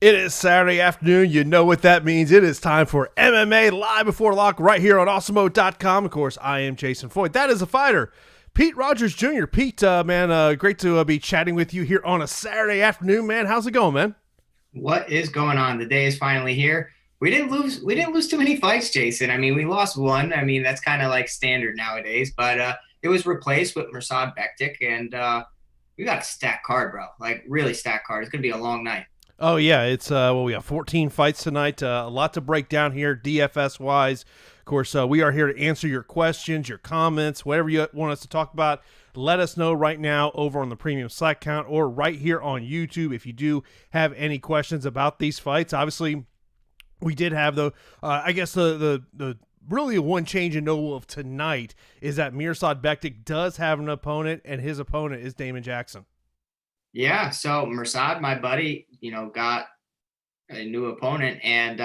It is Saturday afternoon. You know what that means. It is time for MMA Live Before Lock right here on Awesemo.com. Of course, I am Jason Floyd. That is a fighter, Pete Rogers Jr. Pete, man, great to be chatting with you here on a Saturday afternoon, man. How's it going, man? What is going on? The day is finally here. We didn't lose too many fights, Jason. I mean, we lost one. I mean, that's kind of like standard nowadays, but it was replaced with Mirsad Bektik, and we got a stacked card, bro. Like really stacked card. It's gonna be a long night. Oh, yeah, it's, we got 14 fights tonight, a lot to break down here, DFS-wise. Of course, we are here to answer your questions, your comments, whatever you want us to talk about. Let us know right now over on the premium Slack account or right here on YouTube if you do have any questions about these fights. Obviously, we did have the really one change in note of tonight is that Mirsad Bektik does have an opponent, and his opponent is Damon Jackson. Yeah. So Mirsad, my buddy, got a new opponent, and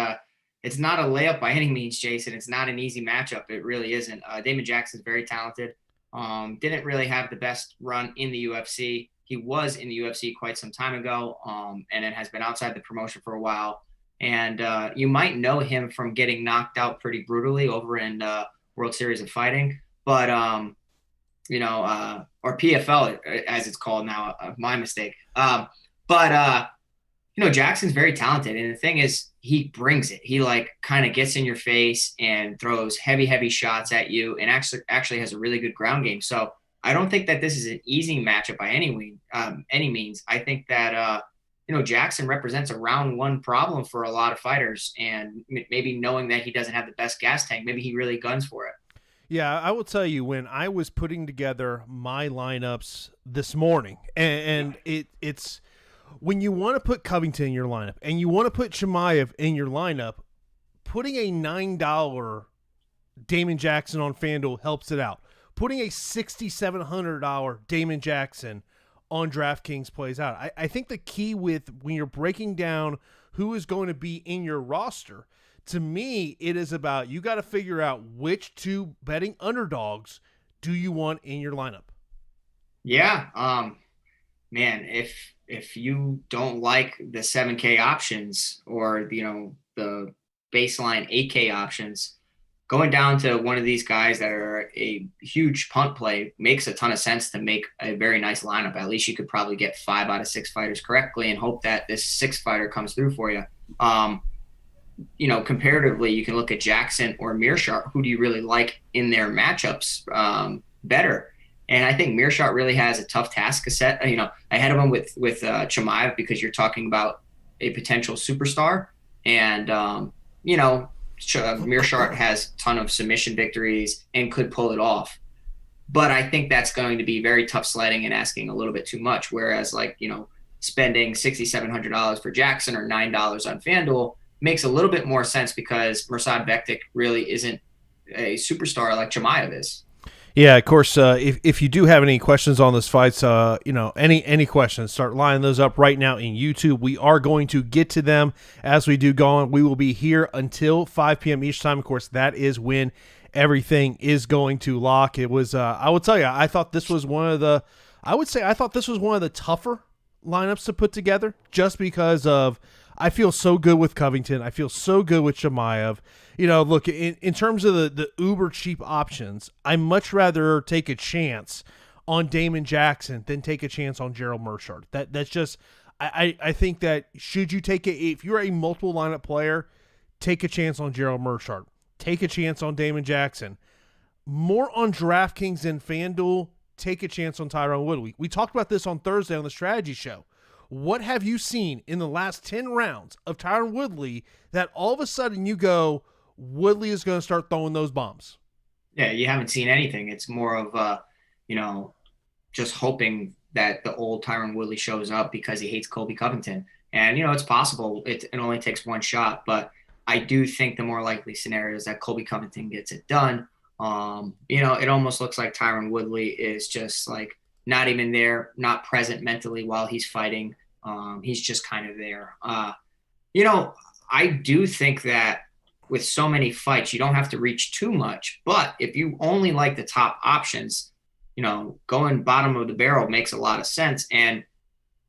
it's not a layup by any means, Jason. It's not an easy matchup. It really isn't. Damon Jackson's very talented. Didn't really have the best run in the UFC. He was in the UFC quite some time ago, and it has been outside the promotion for a while. And you might know him from getting knocked out pretty brutally over in World Series of Fighting, but or PFL as it's called now. My mistake. Jackson's very talented, and the thing is, he brings it. He like kind of gets in your face and throws heavy shots at you, and actually has a really good ground game. So I don't think that this is an easy matchup by any means. I think that Jackson represents a round one problem for a lot of fighters, and maybe knowing that he doesn't have the best gas tank, maybe he really guns for it. Yeah, I will tell you, when I was putting together my lineups this morning, and it's when you want to put Covington in your lineup and you want to put Chimaev in your lineup, putting a $9 Damon Jackson on FanDuel helps it out. Putting a $6,700 Damon Jackson on DraftKings plays out. I think the key with when you're breaking down who is going to be in your roster, to me, it is about you got to figure out which two betting underdogs do you want in your lineup. Yeah, man, if you don't like the 7K options or the baseline 8K options, going down to one of these guys that are a huge punt play makes a ton of sense to make a very nice lineup. At least you could probably get 5 out of 6 fighters correctly and hope that this 6th fighter comes through for you. Comparatively, you can look at Jackson or Mearshart. Who do you really like in their matchups better? And I think Mearshart really has a tough task set, ahead of him with Chimaev, because you're talking about a potential superstar. And, Mearshart has a ton of submission victories and could pull it off. But I think that's going to be very tough sledding and asking a little bit too much. Whereas, spending $6,700 for Jackson or $9 on FanDuel makes a little bit more sense, because Mirsad Bektik really isn't a superstar like Chimaev is. Yeah, of course, if you do have any questions on this fight, any questions, start lining those up right now in YouTube. We are going to get to them as we do go on. We will be here until 5 p.m. each time. Of course, that is when everything is going to lock. It was, I will tell you, I thought this was one of the tougher lineups to put together, just because of I feel so good with Covington. I feel so good with Chimaev. Look, in terms of the uber cheap options, I much rather take a chance on Damon Jackson than take a chance on Gerald Mearshart. That's just I think that should you if you're a multiple lineup player, take a chance on Gerald Mearshart. Take a chance on Damon Jackson. More on DraftKings and FanDuel, take a chance on Tyron Woodley. We talked about this on Thursday on the strategy show. What have you seen in the last 10 rounds of Tyron Woodley that all of a sudden you go, Woodley is going to start throwing those bombs? Yeah, you haven't seen anything. It's more of, just hoping that the old Tyron Woodley shows up because he hates Colby Covington. And, it's possible. It only takes one shot. But I do think the more likely scenario is that Colby Covington gets it done. It almost looks like Tyron Woodley is just like not even there, not present mentally while he's fighting. He's just kind of there. I do think that with so many fights, you don't have to reach too much. But if you only like the top options, going bottom of the barrel makes a lot of sense. And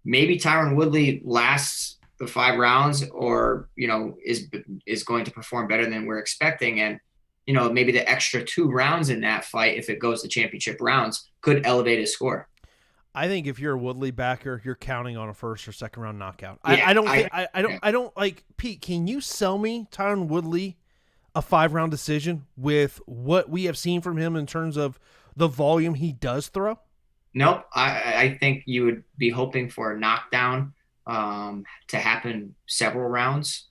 maybe Tyron Woodley lasts the 5 rounds, or is going to perform better than we're expecting, and maybe the extra 2 rounds in that fight, if it goes to championship rounds, could elevate his score. I think if you're a Woodley backer, you're counting on a first or second round knockout. Yeah, I don't like Pete. Can you sell me Tyron Woodley a 5-round decision with what we have seen from him in terms of the volume he does throw? Nope. I think you would be hoping for a knockdown to happen several rounds,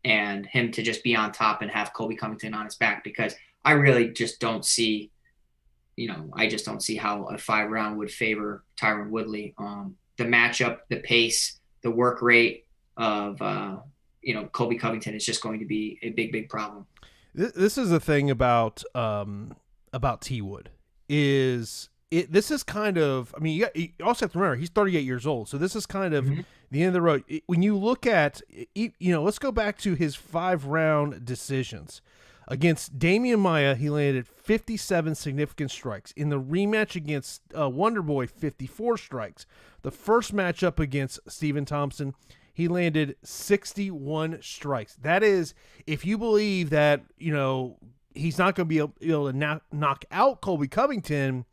and him to just be on top and have Colby Covington on his back, because I really just don't see, I just don't see how a 5-round would favor Tyron Woodley. The matchup, the pace, the work rate of, Colby Covington is just going to be a big, big problem. This is the thing about T Wood is this is kind of, I mean, you also have to remember he's 38 years old. So this is kind of the end of the road. When you look at, let's go back to his 5-round decisions. Against Damian Maia, he landed 57 significant strikes. In the rematch against Wonderboy, 54 strikes. The first matchup against Stephen Thompson, he landed 61 strikes. That is, if you believe that, he's not going to be able to knock out Colby Covington,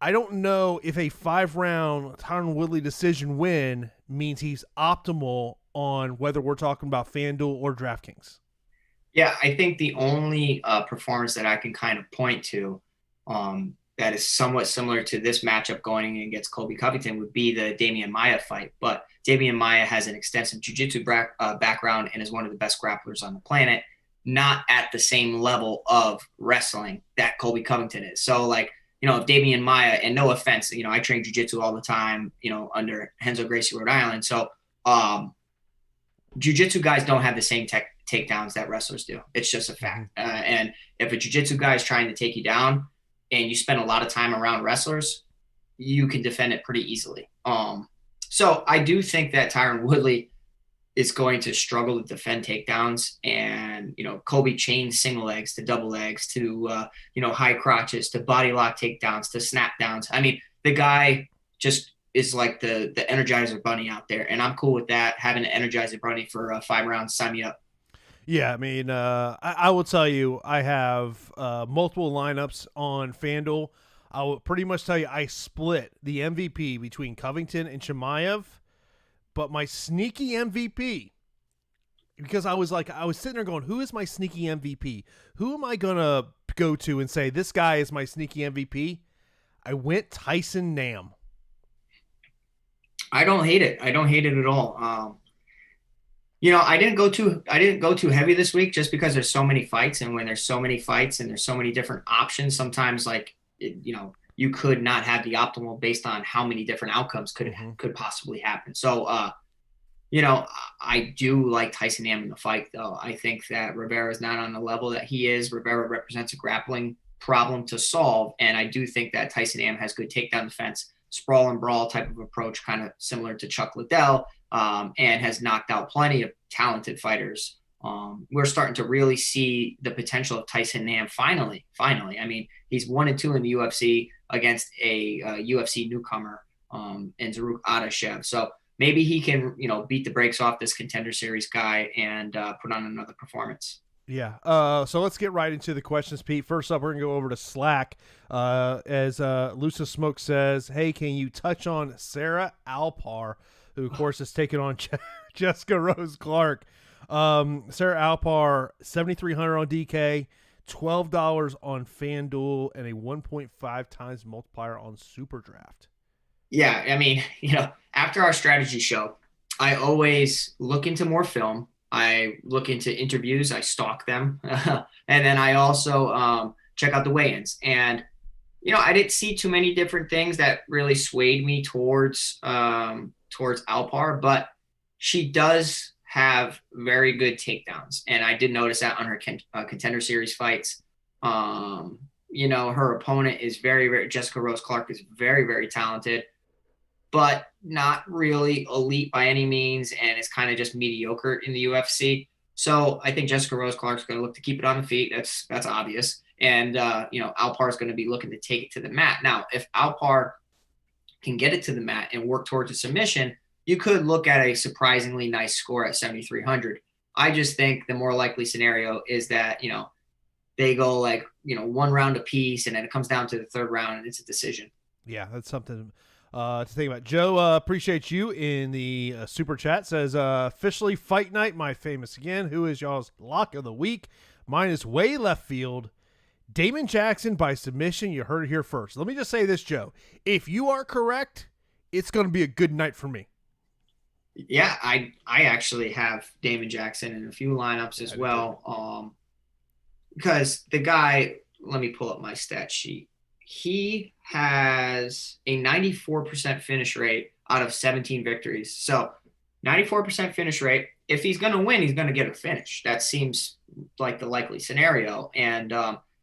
I don't know if a 5-round Tyron Woodley decision win means he's optimal on whether we're talking about FanDuel or DraftKings. Yeah, I think the only performance that I can kind of point to that is somewhat similar to this matchup going against Colby Covington would be the Damian Maia fight. But Damian Maia has an extensive jiu-jitsu background and is one of the best grapplers on the planet, not at the same level of wrestling that Colby Covington is. So, if Damian Maia, and no offense, I train jiu-jitsu all the time, under Renzo Gracie, Rhode Island. So jiu-jitsu guys don't have the same takedowns that wrestlers do. It's just a fact. And if a jiu-jitsu guy is trying to take you down and you spend a lot of time around wrestlers, you can defend it pretty easily. So I do think that Tyron Woodley is going to struggle to defend takedowns, and Colby chains single legs to double legs to high crotches to body lock takedowns to snap downs. I mean, the guy just is like the Energizer Bunny out there, and I'm cool with that. Having an Energizer Bunny for 5 rounds, sign me up. Yeah, I mean, I will tell you, I have multiple lineups on FanDuel. I will pretty much tell you I split the MVP between Covington and Chimaev, but my sneaky MVP, because I was sitting there going, who is my sneaky MVP? Who am I going to go to and say, this guy is my sneaky MVP? I went Tyson Nam. I don't hate it. I don't hate it at all. I didn't go too heavy this week just because there's so many fights, and when there's so many fights and there's so many different options, sometimes you could not have the optimal based on how many different outcomes could possibly happen. So, I do like Tyson Nam in the fight, though. I think that Rivera is not on the level that he is. Rivera represents a grappling problem to solve, and I do think that Tyson Nam has good takedown defense, sprawl and brawl type of approach, kind of similar to Chuck Liddell, and has knocked out plenty of talented fighters. We're starting to really see the potential of Tyson Nam finally. I mean, he's 1-2 in the UFC against a UFC newcomer in Zaruk Adashev. So maybe he can, beat the brakes off this Contender Series guy and put on another performance. Yeah. So let's get right into the questions, Pete. First up, we're going to go over to Slack. As Lusa Smoke says, hey, can you touch on Sarah Alpar, who, of course, has taken on Jessica Rose Clark? Sarah Alpar, 7,300 on DK, $12 on FanDuel, and a 1.5 times multiplier on SuperDraft. Yeah, I mean, after our strategy show, I always look into more film. I look into interviews. I stalk them. And then I also check out the weigh-ins. And, I didn't see too many different things that really swayed me towards Alpar, but she does have very good takedowns. And I did notice that on her Contender Series fights. Her opponent is very, very, Jessica Rose Clark is very, very talented, but not really elite by any means, and it's kind of just mediocre in the UFC. So I think Jessica Rose Clark's going to look to keep it on the feet. That's obvious. And, Alpar is going to be looking to take it to the mat. Now, if Alpar can get it to the mat and work towards a submission, you could look at a surprisingly nice score at 7,300. I just think the more likely scenario is that, they go like, one round apiece, and then it comes down to the third round and it's a decision. Yeah, that's something to think about. Joe, appreciate you in the super chat. Says, officially Fight Night, my famous again. Who is y'all's lock of the week? Mine is way left field. Damon Jackson by submission. You heard it here first. Let me just say this, Joe. If you are correct, it's going to be a good night for me. Yeah, I actually have Damon Jackson in a few lineups as well. Because the guy, let me pull up my stat sheet. He has a 94% finish rate out of 17 victories. So 94% finish rate. If he's going to win, he's going to get a finish. That seems like the likely scenario. And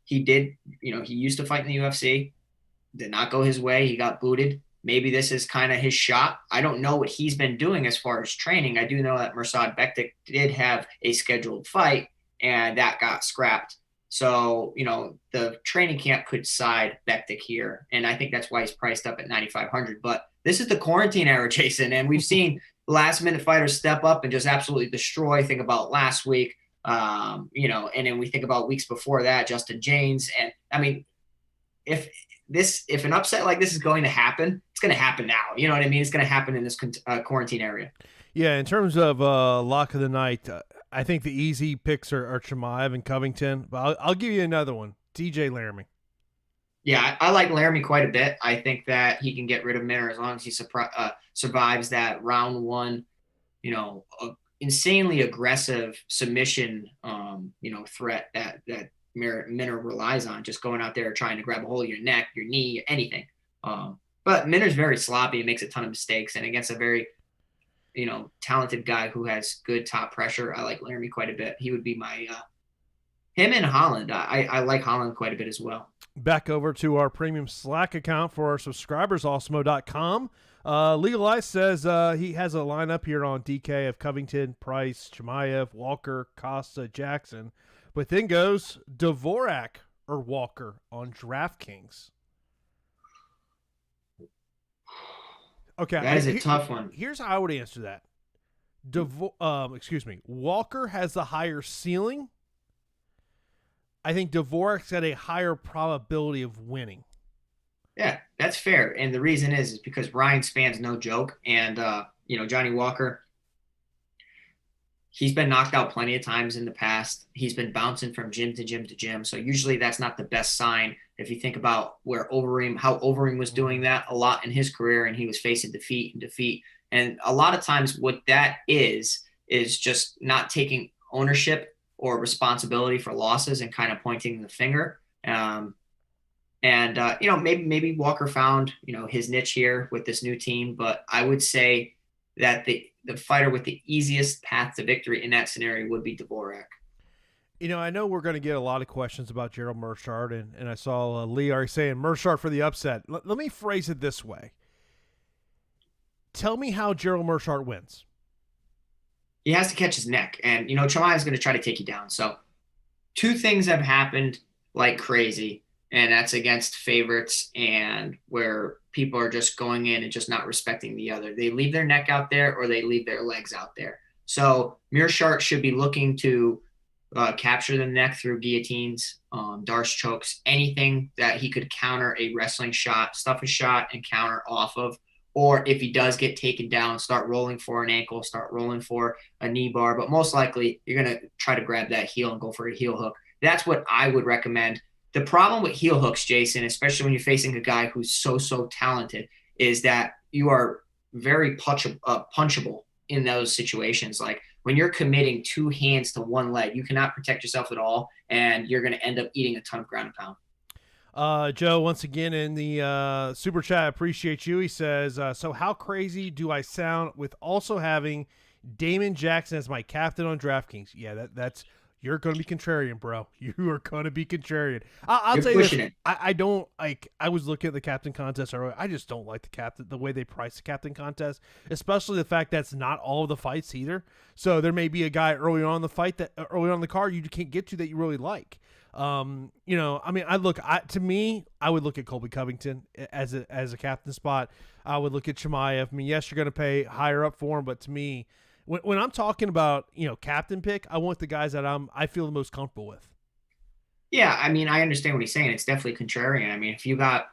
he did, he used to fight in the UFC. Did not go his way. He got booted. Maybe this is kind of his shot. I don't know what he's been doing as far as training. I do know that Mirsad Bektic did have a scheduled fight, and that got scrapped. So, the training camp could side Bektic here. And I think that's why he's priced up at 9,500. But this is the quarantine era, Jason. And we've seen last minute fighters step up and just absolutely destroy. Think about last week, and then we think about weeks before that, Justin James. And I mean, if an upset like this is going to happen, it's going to happen now. You know what I mean? It's going to happen in this quarantine area. Yeah, in terms of lock of the night, I think the easy picks are Chimaev and Covington. But I'll give you another one, DJ Laramie. Yeah, I like Laramie quite a bit. I think that he can get rid of Mender as long as he survives that round one, insanely aggressive submission, threat that Mender relies on, just going out there trying to grab a hold of your neck, your knee, anything. But Minder's very sloppy and makes a ton of mistakes. And against a very, talented guy who has good top pressure, I like Laramie quite a bit. He would be my him and Holland. I like Holland quite a bit as well. Back over to our premium Slack account for our subscribers, Awesemo.com. Legalize says he has a lineup here on DK of Covington, Price, Chimaev, Walker, Costa, Jackson. But then goes Dvorak or Walker on DraftKings. Okay, that is a tough one. Here's how I would answer that. Walker has the higher ceiling. I think Dvorak's got a higher probability of winning. Yeah, that's fair. And the reason is because Ryan Span's no joke. And, Johnny Walker, he's been knocked out plenty of times in the past. He's been bouncing from gym to gym to gym. So usually that's not the best sign. If you think about how Overeem was doing that a lot in his career, and he was facing defeat. And a lot of times what that is just not taking ownership or responsibility for losses and kind of pointing the finger. Maybe Walker found, his niche here with this new team, but I would say that the fighter with the easiest path to victory in that scenario would be Dvorak. I know we're going to get a lot of questions about Gerald Meerschaert, and I saw Lee already saying Meerschaert for the upset. Let me phrase it this way. Tell me how Gerald Meerschaert wins. He has to catch his neck, and, Chimaev is going to try to take you down. So 2 things have happened like crazy, and that's against favorites and where people are just going in and just not respecting the other. They leave their neck out there or they leave their legs out there. So Meerschaert should be looking to capture the neck through guillotines, Darce chokes, anything that he could counter a wrestling shot, stuff a shot and counter off of. Or if he does get taken down, start rolling for an ankle, start rolling for a knee bar. But most likely you're going to try to grab that heel and go for a heel hook. That's what I would recommend. The problem with heel hooks, Jason, especially when you're facing a guy who's so talented, is that you are very punchable in those situations. Like when you're committing 2 hands to one leg, you cannot protect yourself at all, and you're going to end up eating a ton of ground and pound. Joe, once again in the super chat, I appreciate you. He says, so how crazy do I sound with also having Damon Jackson as my captain on DraftKings? Yeah, that's you're going to be contrarian, bro. You are going to be contrarian. I'll tell you this. I don't like. I was looking at the captain contest earlier. I just don't like the way they price the captain contest, especially the fact that's not all of the fights either. So there may be a guy early on in the fight early on in the card you can't get to that you really like. I mean, to me, I would look at Colby Covington as a captain spot. I would look at Chimaev. I mean, yes, you're going to pay higher up for him, but to me, when I'm talking about, captain pick, I want the guys that I feel the most comfortable with. Yeah, I mean, I understand what he's saying. It's definitely contrarian. I mean, if you got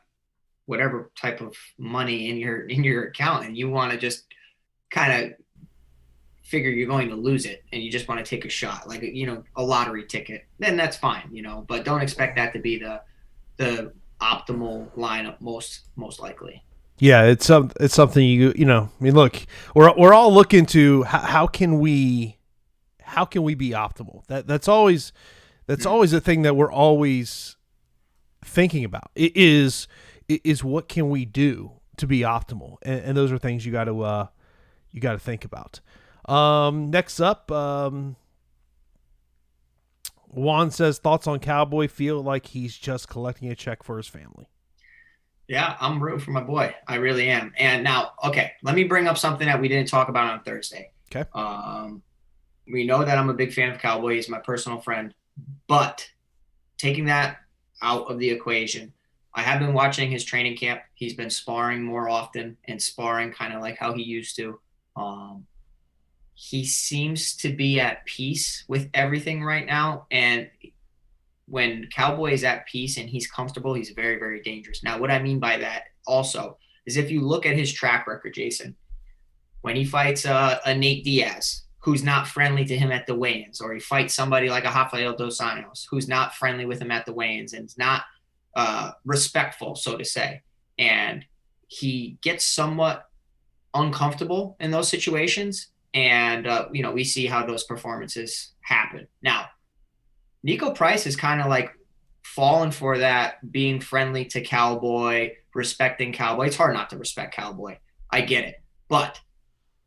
whatever type of money in your account and you want to just kind of figure you're going to lose it and you just want to take a shot, like, a lottery ticket, then that's fine, but don't expect that to be the optimal lineup most likely. Yeah, it's something I mean, look, we're all looking to how can we be optimal. That's always the thing that we're always thinking about. It is what can we do to be optimal, and those are things you got to think about. Next up, Juan says, thoughts on Cowboy. Feel like he's just collecting a check for his family. Yeah, I'm rooting for my boy. I really am. And now, okay, let me bring up something that we didn't talk about on Thursday. Okay. We know that I'm a big fan of Cowboy. He's my personal friend. But taking that out of the equation, I have been watching his training camp. He's been sparring more often and sparring kind of like how he used to. He seems to be at peace with everything right now. And when Cowboy is at peace and he's comfortable, he's very, very dangerous. Now, what I mean by that also is if you look at his track record, Jason, when he fights a Nate Diaz, who's not friendly to him at the weigh-ins, or he fights somebody like a Rafael Dos Anjos, who's not friendly with him at the weigh-ins and is not respectful, so to say, and he gets somewhat uncomfortable in those situations, and we see how those performances happen. Now, Nico Price is kind of like fallen for that, being friendly to Cowboy, respecting Cowboy. It's hard not to respect Cowboy. I get it. But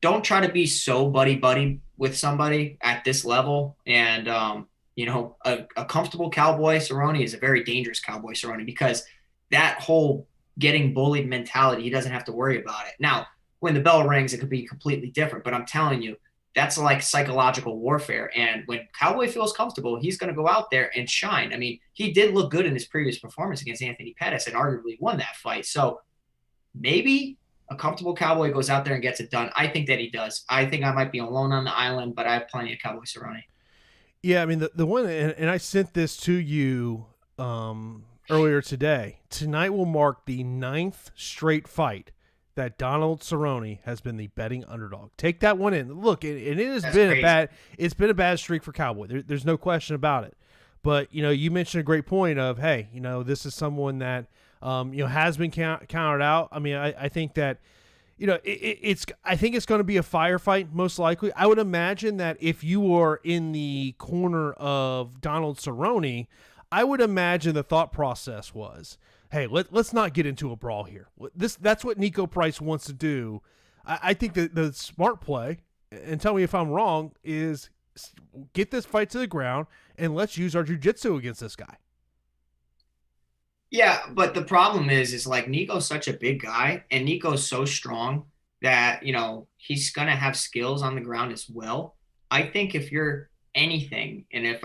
don't try to be so buddy-buddy with somebody at this level. And, a comfortable Cowboy Cerrone is a very dangerous Cowboy Cerrone, because that whole getting bullied mentality, he doesn't have to worry about it. Now, when the bell rings, it could be completely different. But I'm telling you, that's like psychological warfare. And when Cowboy feels comfortable, he's going to go out there and shine. I mean, he did look good in his previous performance against Anthony Pettis and arguably won that fight. So maybe a comfortable Cowboy goes out there and gets it done. I think that he does. I think I might be alone on the island, but I have plenty of Cowboy Cerrone. Yeah, I mean, the one, and I sent this to you earlier today. Tonight will mark the 9th straight fight that Donald Cerrone has been the betting underdog. Take that one in. Look, and it has been crazy. It's been a bad streak for Cowboy. There's no question about it. But, you mentioned a great point of, hey, this is someone that, has been counted out. I mean, I think that, I think it's going to be a firefight, most likely. I would imagine that if you were in the corner of Donald Cerrone, I would imagine the thought process was, hey, let's not get into a brawl here. That's what Nico Price wants to do. I think that the smart play, and tell me if I'm wrong, is get this fight to the ground and let's use our jiu-jitsu against this guy. Yeah, but the problem is like Nico's such a big guy and Nico's so strong that, he's going to have skills on the ground as well. I think if you're anything, and if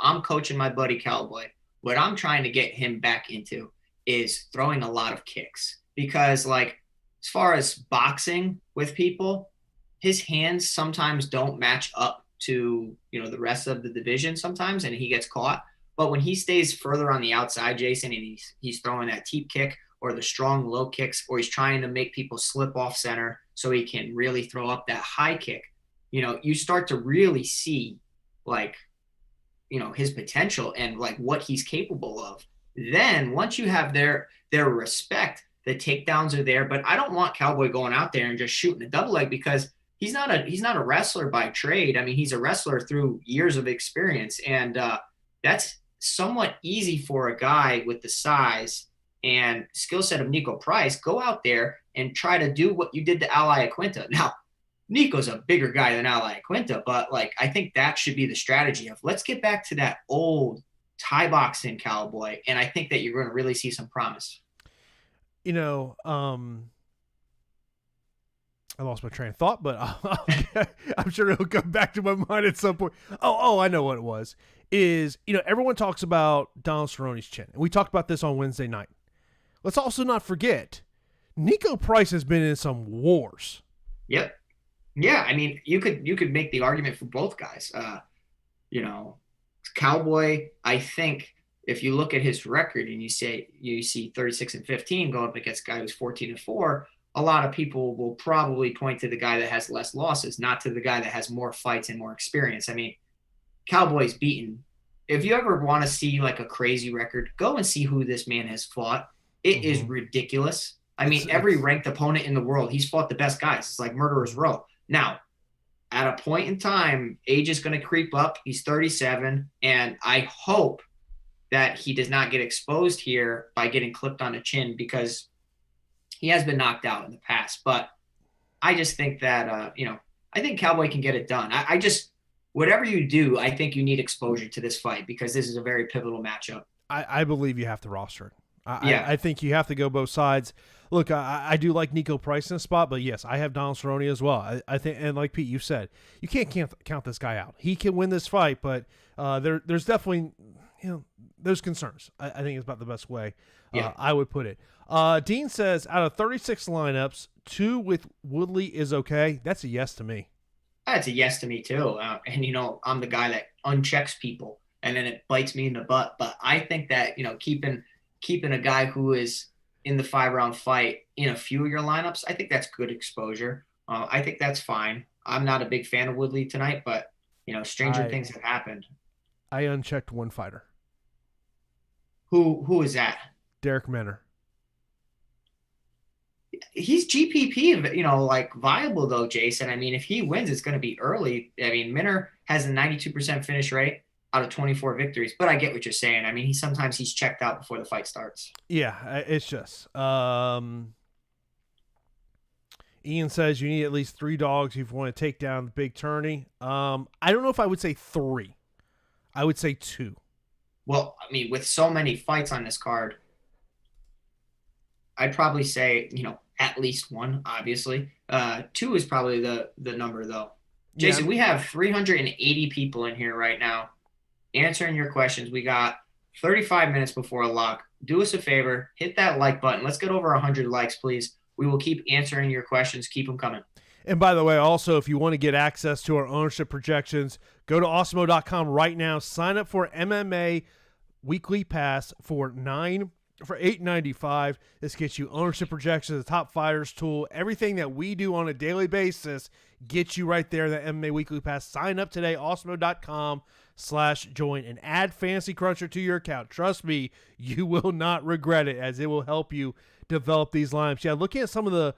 I'm coaching my buddy Cowboy, what I'm trying to get him back into is throwing a lot of kicks, because like as far as boxing with people, his hands sometimes don't match up to, the rest of the division sometimes, and he gets caught. But when he stays further on the outside, Jason, and he's throwing that teep kick or the strong low kicks, or he's trying to make people slip off center so he can really throw up that high kick, you start to really see like, his potential and like what he's capable of. Then once you have their respect, the takedowns are there. But I don't want Cowboy going out there and just shooting a double leg, because he's not a wrestler by trade. I mean, he's a wrestler through years of experience, and that's somewhat easy for a guy with the size and skill set of Nico Price. Go out there and try to do what you did to Ally Aquinta. Now, Nico's a bigger guy than Ally Aquinta, but like I think that should be the strategy of let's get back to that old Thai boxing Cowboy, and I think that you're going to really see some promise. I lost my train of thought, but I'm sure it'll come back to my mind at some point. Oh, I know what it was. is, everyone talks about Donald Cerrone's chin. And we talked about this on Wednesday night. Let's also not forget, Nico Price has been in some wars. Yep. Yeah, I mean, you could make the argument for both guys. Cowboy, I think if you look at his record and you see 36-15 going up against a guy who's 14-4, a lot of people will probably point to the guy that has less losses, not to the guy that has more fights and more experience. I mean, Cowboy's beaten. If you ever want to see like a crazy record, go and see who this man has fought. It is ridiculous. I mean, every ranked opponent in the world, he's fought the best guys. It's like murderer's row. Now, at a point in time, age is going to creep up. He's 37, and I hope that he does not get exposed here by getting clipped on the chin, because he has been knocked out in the past. But I just think that, I think Cowboy can get it done. I just, whatever you do, I think you need exposure to this fight, because this is a very pivotal matchup. I believe you have to roster it. I think you have to go both sides. Look, I do like Nico Price in a spot, but yes, I have Donald Cerrone as well. I think, and like Pete, you said, you can't count this guy out. He can win this fight, but there's definitely, there's concerns. I think it's about the best way I would put it. Dean says, out of 36 lineups, 2 with Woodley is okay. That's a yes to me. That's a yes to me too. And I'm the guy that unchecks people, and then it bites me in the butt. But I think that keeping a guy who is in the 5-round fight in a few of your lineups, I think that's good exposure. I think that's fine. I'm not a big fan of Woodley tonight, but stranger things have happened. I unchecked one fighter. Who is that? Derek Mender. He's GPP, viable though, Jason. I mean, if he wins, it's going to be early. I mean, Mender has a 92% finish rate out of 24 victories, but I get what you're saying. I mean, sometimes he's checked out before the fight starts. Yeah, it's just Ian says you need at least 3 dogs if you want to take down the big tourney. I don't know if I would say 3. I would say 2. Well, I mean, with so many fights on this card, I'd probably say, at least 1, obviously. 2 is probably the number, though. Jason, we have 380 people in here right now answering your questions. We got 35 minutes before a lock. Do us a favor, hit that like button. Let's get over 100 likes, please. We will keep answering your questions. Keep them coming. And by the way, also, if you want to get access to our ownership projections, go to Awesemo.com right now. Sign up for MMA Weekly Pass for $8.95. This gets you ownership projections, the top fighters tool, everything that we do on a daily basis gets you right there. That MMA Weekly Pass. Sign up today, Awesemo.com/join, and add Fantasy Cruncher to your account. Trust me, you will not regret it, as it will help you develop these lineups. Yeah, looking at some of the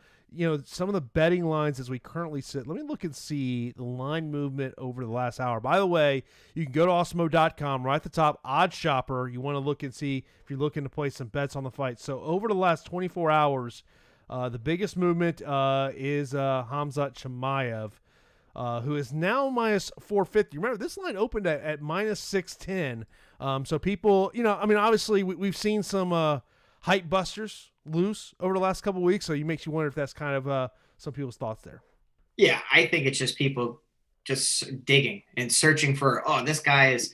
betting lines as we currently sit. Let me look and see the line movement over the last hour. By the way, you can go to Awesemo.com right at the top, Odds Shopper. You want to look and see if you're looking to place some bets on the fight. So over the last 24 hours, the biggest movement is Khamzat Chimaev, who is now minus 450. Remember, this line opened at minus 610. So people, obviously we've seen some hype busters loose over the last couple of weeks, so it makes you wonder if that's kind of some people's thoughts there. Yeah, I think it's just people just digging and searching for, this guy is,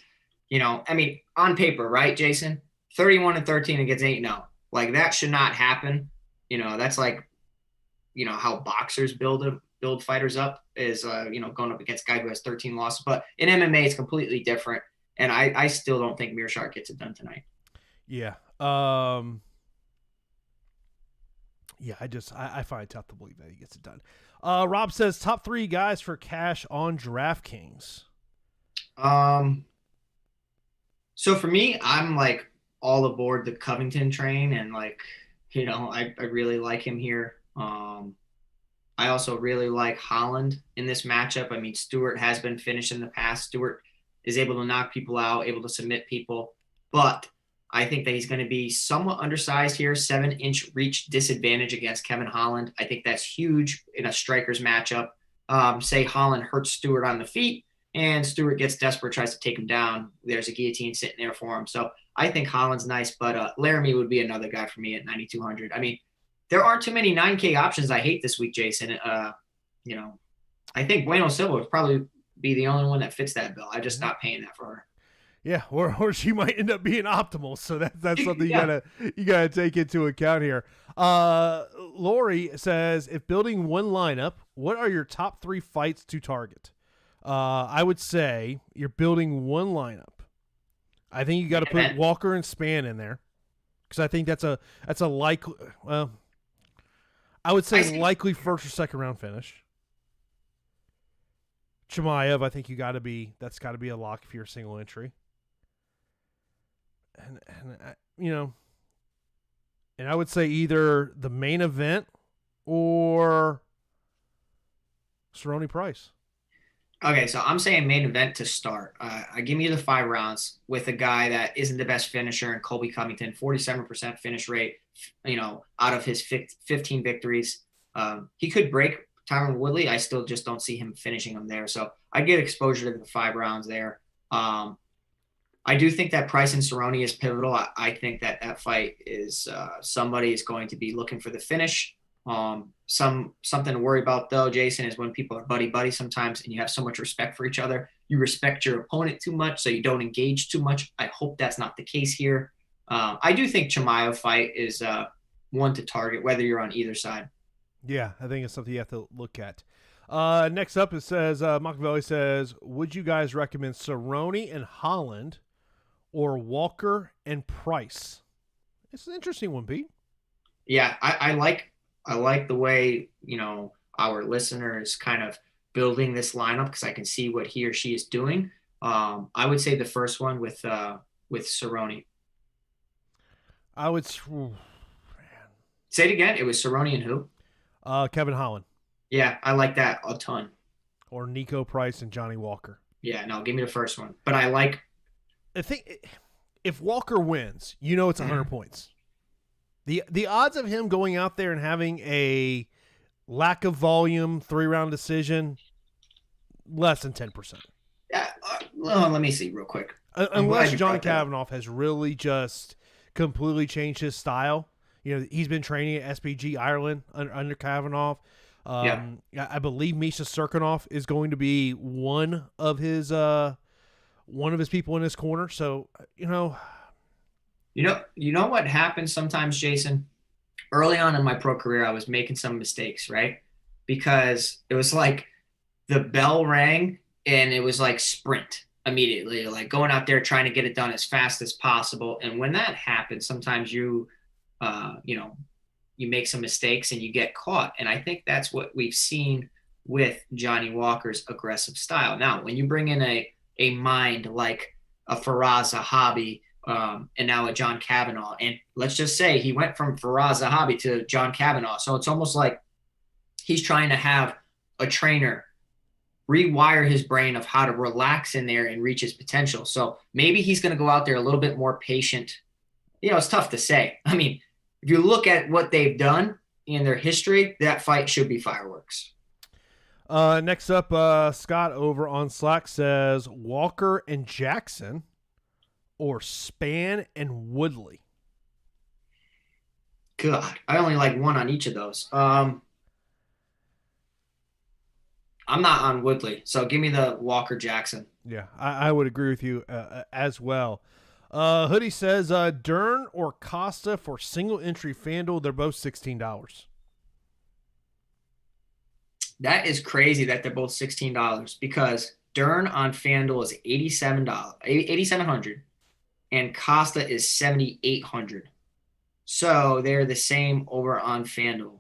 on paper, right, Jason? 31-13 against 8-0. Like, that should not happen. That's like, how boxers build fighters up is, going up against a guy who has 13 losses. But in MMA, it's completely different. And I still don't think Meerschaert gets it done tonight. Yeah. Yeah, I find it tough to believe that he gets it done. Rob says top 3 guys for cash on DraftKings. So for me, I'm like all aboard the Covington train, and like, I really like him here. I also really like Holland in this matchup. I mean, Stewart has been finished in the past. Stewart is able to knock people out, able to submit people, but I think that he's going to be somewhat undersized here, 7-inch reach disadvantage against Kevin Holland. I think that's huge in a striker's matchup. Say Holland hurts Stewart on the feet and Stewart gets desperate, tries to take him down. There's a guillotine sitting there for him. So I think Holland's nice, but Laramie would be another guy for me at 9,200. I mean, there aren't too many 9K options I hate this week, Jason. I think Bueno Silva would probably be the only one that fits that bill. I just not paying that for her. Yeah, or she might end up being optimal. So that's something Yeah. you gotta take into account here. Lori says, if building one lineup, what are your top 3 fights to target? I would say you're building one lineup. I think you got to put Walker and Spann in there because I think that's a likely. Well, I would say likely first or second round finish. Chimaev, I think that's got to be a lock if you're a single entry. And I would say either the main event or Cerrone Price. Okay, so I'm saying main event to start. I give you the 5 rounds with a guy that isn't the best finisher in Colby Covington, 47% finish rate, out of his 15 victories. He could break Tyron Woodley. I still just don't see him finishing him there. So I get exposure to the 5 rounds there. I do think that Price and Cerrone is pivotal. I think that fight is somebody is going to be looking for the finish. Something to worry about though, Jason, is when people are buddy sometimes and you have so much respect for each other, you respect your opponent too much, so you don't engage too much. I hope that's not the case here. I do think Chimaev fight is one to target, whether you're on either side. Yeah, I think it's something you have to look at. Next up, it says, Machiavelli says, would you guys recommend Cerrone and Holland or Walker and Price? It's an interesting one, Pete. Yeah, I like the way, our listener is kind of building this lineup because I can see what he or she is doing. I would say the first one with Cerrone. I would say it again. It was Cerrone and who? Kevin Holland. Yeah, I like that a ton. Or Nico Price and Johnny Walker. Yeah, no, give me the first one. But I think if Walker wins, it's 100 points. The odds of him going out there and having a lack of volume 3-round decision, less than 10%. Let me see real quick. Unless John Kavanaugh has really just completely changed his style. He's been training at SPG Ireland under Kavanaugh. I believe Misha Serkinov is going to be one of his people in his corner. So, You know what happens sometimes, Jason? Early on in my pro career, I was making some mistakes, right? Because it was like the bell rang and it was like sprint immediately, like going out there trying to get it done as fast as possible. And when that happens, sometimes you make some mistakes and you get caught. And I think that's what we've seen with Johnny Walker's aggressive style. Now, when you bring in a mind like a Faraz Zahabi, and now a John Kavanaugh. And let's just say he went from Faraz Zahabi to John Kavanaugh. So it's almost like he's trying to have a trainer rewire his brain of how to relax in there and reach his potential. So maybe he's going to go out there a little bit more patient. It's tough to say. I mean, if you look at what they've done in their history, that fight should be fireworks. Next up, Scott over on Slack says Walker and Jackson or Spann and Woodley. God, I only like one on each of those. I'm not on Woodley, so give me the Walker Jackson. Yeah, I would agree with you as well. Hoodie says Dern or Costa for single entry FanDuel. They're both $16. That is crazy that they're both $16 because Dern on FanDuel is $8,700. And Costa is $7,800. So they're the same over on FanDuel.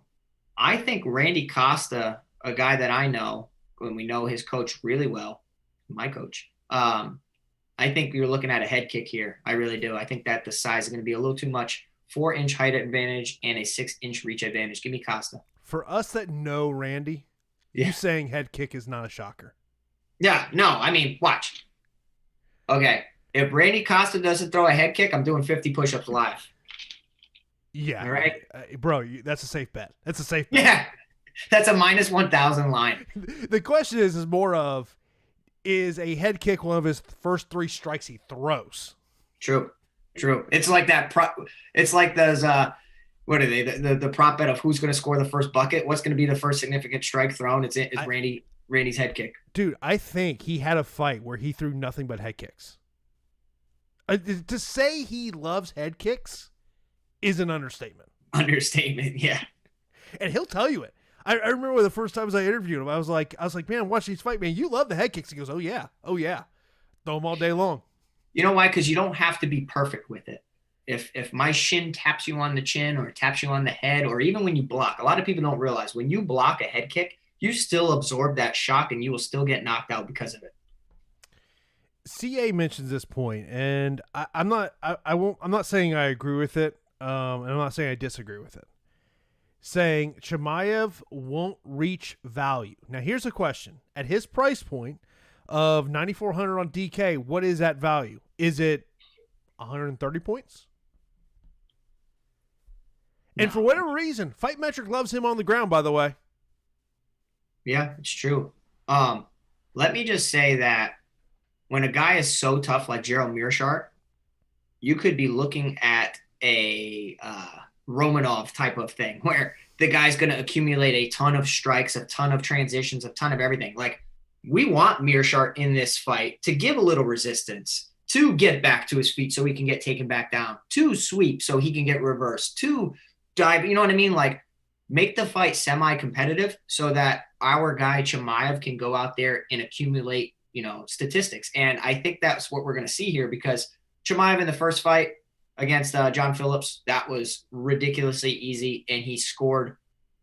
I think Randy Costa, a guy that I know, when we know his coach really well, my coach, I think you're looking at a head kick here. I really do. I think that the size is going to be a little too much. 4-inch height advantage and a 6-inch reach advantage. Give me Costa. For us that know Randy, you saying head kick is not a shocker. Yeah, no, I mean, watch. Okay. If Randy Costa doesn't throw a head kick, I'm doing 50 push-ups live. Yeah. All right? Bro, that's a safe bet. That's a safe bet. Yeah. That's a minus 1,000 line. The question is more of, is a head kick one of his first 3 strikes he throws? True. It's like that. It's like those, what are they? The prop bet of who's going to score the first bucket. What's going to be the first significant strike thrown? It's Randy's head kick. Dude, I think he had a fight where he threw nothing but head kicks. To say he loves head kicks is an understatement. Understatement, yeah. And he'll tell you it. I remember the first times I interviewed him, I was like, man, watch these fight, man. You love the head kicks. He goes, oh yeah. Throw them all day long. You know why? Because you don't have to be perfect with it. If my shin taps you on the chin or taps you on the head, or even when you block, a lot of people don't realize when you block a head kick, you still absorb that shock and you will still get knocked out because of it. CA mentions this point, and I'm not saying I agree with it, and I'm not saying I disagree with it. Saying Chimaev won't reach value. Now, here's a question: at his price point of 9,400 on DK, what is that value? Is it 130 points? No. And for whatever reason, Fight Metric loves him on the ground. By the way, yeah, it's true. Let me just say that when a guy is so tough like Gerald Mearshart, you could be looking at a Romanov type of thing where the guy's going to accumulate a ton of strikes, a ton of transitions, a ton of everything. Like, we want Mearshart in this fight to give a little resistance, to get back to his feet so he can get taken back down, to sweep so he can get reversed, to dive. You know what I mean? Like, make the fight semi-competitive so that our guy Chimaev can go out there and accumulate, statistics. And I think that's what we're going to see here, because Chimaev in the first fight against John Phillips, that was ridiculously easy, and he scored,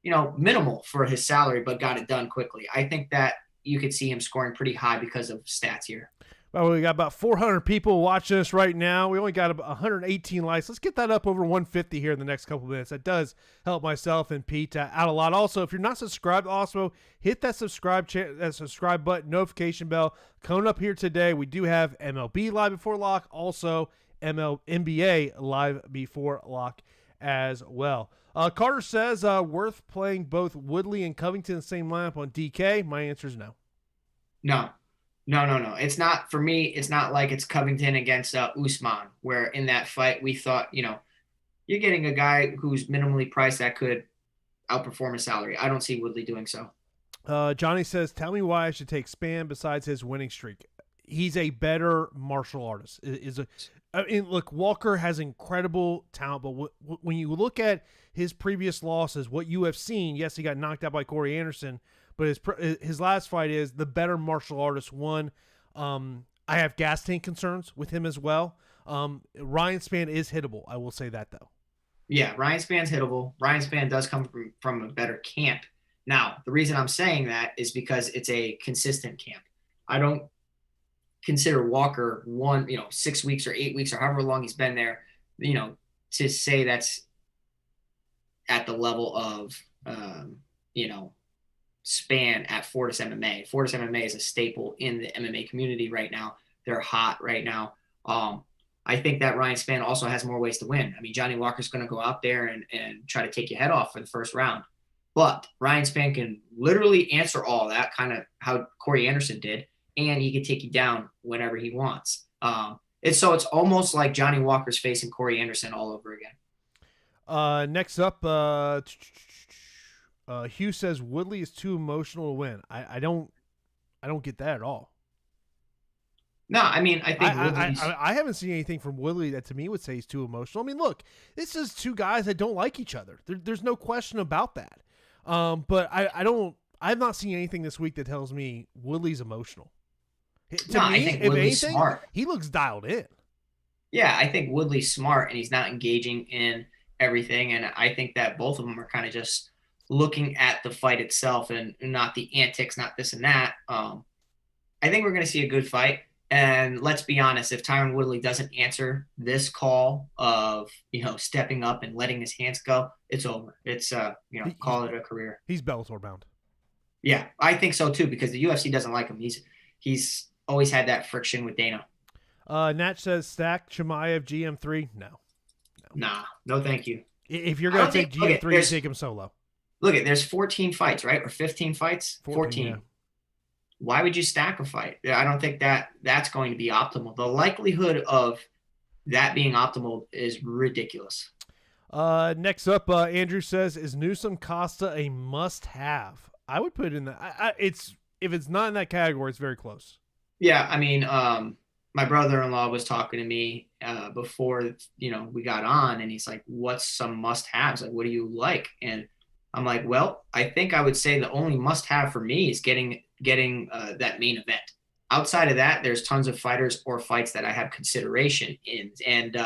minimal for his salary, but got it done quickly. I think that you could see him scoring pretty high because of stats here. Well, we got about 400 people watching us right now. We only got about 118 likes. Let's get that up over 150 here in the next couple minutes. That does help myself and Pete out a lot. Also, if you're not subscribed to Awesemo, hit that subscribe button, notification bell. Coming up here today, we do have MLB Live Before Lock, also NBA Live Before Lock as well. Carter says, worth playing both Woodley and Covington in the same lineup on DK. My answer is no. No. It's not, for me, it's not like it's Covington against Usman, where in that fight we thought, you're getting a guy who's minimally priced that could outperform his salary. I don't see Woodley doing so. Johnny says, tell me why I should take Spann besides his winning streak. He's a better martial artist. Look, Walker has incredible talent, but when you look at his previous losses, what you have seen, yes, he got knocked out by Corey Anderson, but his last fight is the better martial artist won. I have gas tank concerns with him as well. Ryan Spann is hittable. I will say that, though. Yeah, Ryan Spann's hittable. Ryan Spann does come from a better camp. Now, the reason I'm saying that is because it's a consistent camp. I don't consider Walker 6 weeks or 8 weeks or however long he's been there, to say that's at the level of, Spann at Fortis MMA. Fortis MMA is a staple in the MMA community right now. They're hot right now. I think that Ryan Spann also has more ways to win. I mean, Johnny Walker's going to go out there and try to take your head off for the first round. But Ryan Spann can literally answer all that, kind of how Corey Anderson did, and he can take you down whenever he wants. It's almost like Johnny Walker's facing Corey Anderson all over again. Next up, Hugh says Woodley is too emotional to win. I don't get that at all. No, I mean, I think I haven't seen anything from Woodley that to me would say he's too emotional. I mean, look, this is two guys that don't like each other. There's no question about that. But I've not seen anything this week that tells me Woodley's emotional. I think Woodley's smart. He looks dialed in. Yeah, I think Woodley's smart, and he's not engaging in everything. And I think that both of them are kind of just looking at the fight itself and not the antics, not this and that. I think we're going to see a good fight. And let's be honest, if Tyron Woodley doesn't answer this call of, stepping up and letting his hands go, it's over. It's, call it a career. He's Bellator bound. Yeah, I think so too, because the UFC doesn't like him. He's always had that friction with Dana. Nat says stack Chimaev GM3. No. Nah, no thank you. If you're going to take GM3, you take him solo. Look, there's 14 fights, right? Or 15 fights? 14. Yeah. Why would you stack a fight? I don't think that's going to be optimal. The likelihood of that being optimal is ridiculous. Next up, Andrew says, is Newsom Costa a must-have? I would put it in if it's not in that category, it's very close. Yeah, I mean, my brother-in-law was talking to me before, we got on, and he's like, what's some must-haves? Like, what do you like? And I'm like, well, I think I would say the only must-have for me is getting that main event. Outside of that, there's tons of fighters or fights that I have consideration in. And,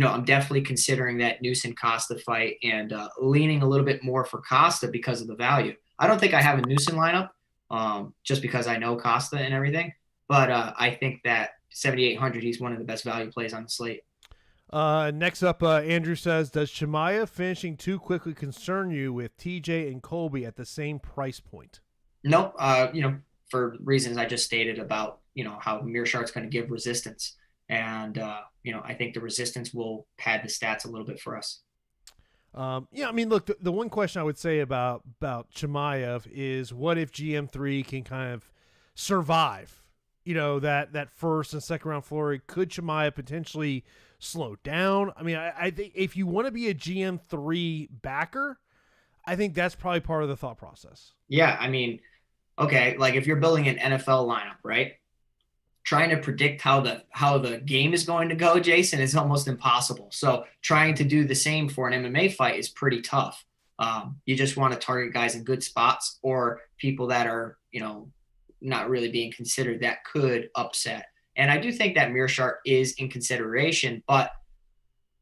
I'm definitely considering that Newson Costa fight and leaning a little bit more for Costa because of the value. I don't think I have a Newson lineup just because I know Costa and everything. But I think that 7,800, he's one of the best value plays on the slate. Next up, Andrew says, does Chimaev finishing too quickly concern you with TJ and Colby at the same price point? Nope. For reasons I just stated about, how Mearshardt's going to give resistance. And, I think the resistance will pad the stats a little bit for us. Look, the one question I would say about Chimaev is what if GM3 can kind of survive, that first and second round flurry? Could Chimaev potentially slow down? I mean, I think if you want to be a GM3 backer, I think that's probably part of the thought process. Yeah. I mean, okay. Like if you're building an NFL lineup, right? Trying to predict how the game is going to go, Jason, is almost impossible. So trying to do the same for an MMA fight is pretty tough. You just want to target guys in good spots or people that are, not really being considered that could upset. And I do think that Mearshart is in consideration, but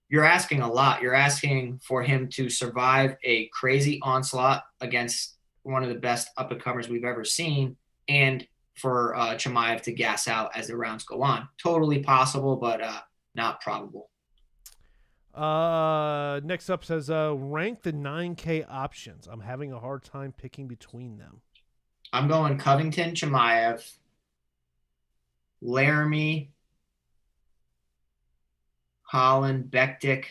you're asking a lot. You're asking for him to survive a crazy onslaught against one of the best up-and-comers we've ever seen, and for Chimaev to gas out as the rounds go on. Totally possible, but not probable. Next up says, rank the 9K options. I'm having a hard time picking between them. I'm going Covington, Chimaev, Laramie, Holland, Bektic,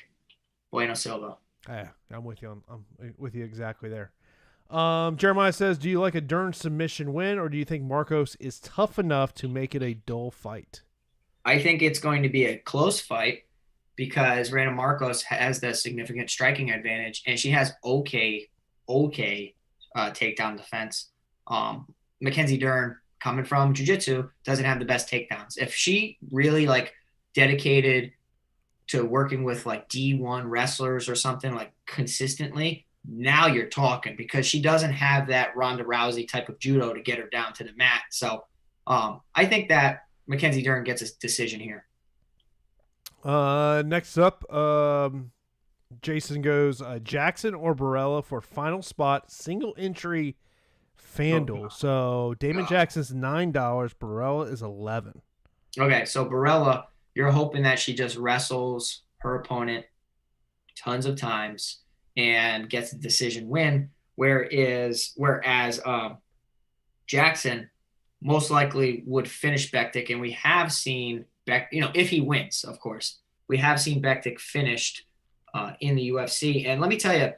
Bueno Silva. Yeah, I'm with you. I'm with you exactly there. Jeremiah says, do you like a Dern submission win, or do you think Marcos is tough enough to make it a dull fight? I think it's going to be a close fight because Randa Marcos has the significant striking advantage, and she has okay takedown defense. Mackenzie Dern, coming from jiu-jitsu, doesn't have the best takedowns. If she really dedicated to working with D1 wrestlers or something consistently, now you're talking, because she doesn't have that Ronda Rousey type of judo to get her down to the mat. So I think that Mackenzie Dern gets a decision here. Next up, Jason goes Jackson or Barella for final spot, single entry FanDuel. Oh, so Damon Jackson's $9, Barella is $11. Okay, so Barella, you're hoping that she just wrestles her opponent tons of times and gets the decision win, whereas Jackson most likely would finish Bektic, and we have seen if he wins, of course, we have seen Bektic finished in the UFC. And let me tell you,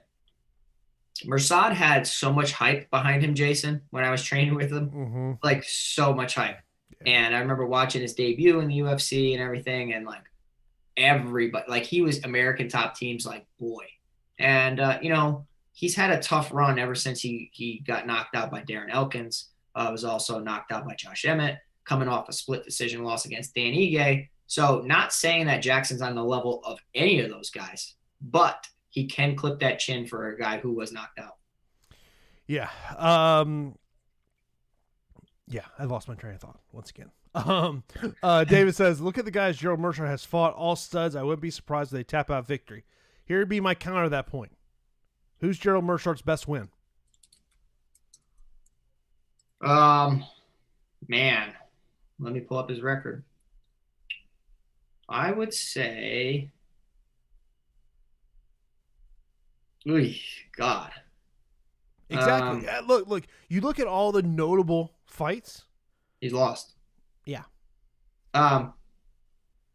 Mirsad had so much hype behind him, Jason, when I was training with him, so much hype. Yeah. And I remember watching his debut in the UFC and everything, and everybody, he was American top teams, boy. And, he's had a tough run ever since he got knocked out by Darren Elkins. Was also knocked out by Josh Emmett, coming off a split decision loss against Dan Ige. So not saying that Jackson's on the level of any of those guys, but he can clip that chin for a guy who was knocked out. Yeah. Yeah, I lost my train of thought once again. David says, look at the guys Gerald Mearshart has fought, all studs. I wouldn't be surprised if they tap out victory. Here would be my counter to that point. Who's Gerald Mearshart's best win? Man, let me pull up his record. I would say, God. Exactly. Look. You look at all the notable fights. He's lost. Yeah.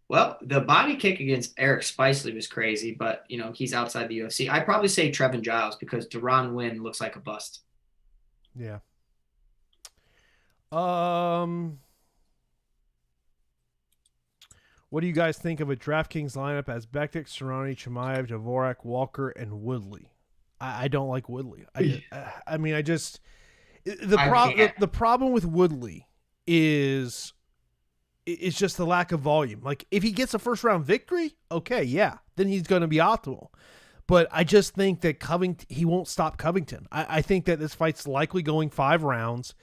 Well, the body kick against Eric Spicely was crazy, but he's outside the UFC. I'd probably say Trevin Giles because Deron Wynn looks like a bust. Yeah. What do you guys think of a DraftKings lineup as Bektic, Cerrone, Chimaev, Dvorak, Walker, and Woodley? I don't like Woodley. The problem with Woodley is It's just the lack of volume. Like, if he gets a first round victory, okay, yeah, then he's going to be optimal. But I just think that he won't stop Covington. I think that this fight's likely going 5 rounds,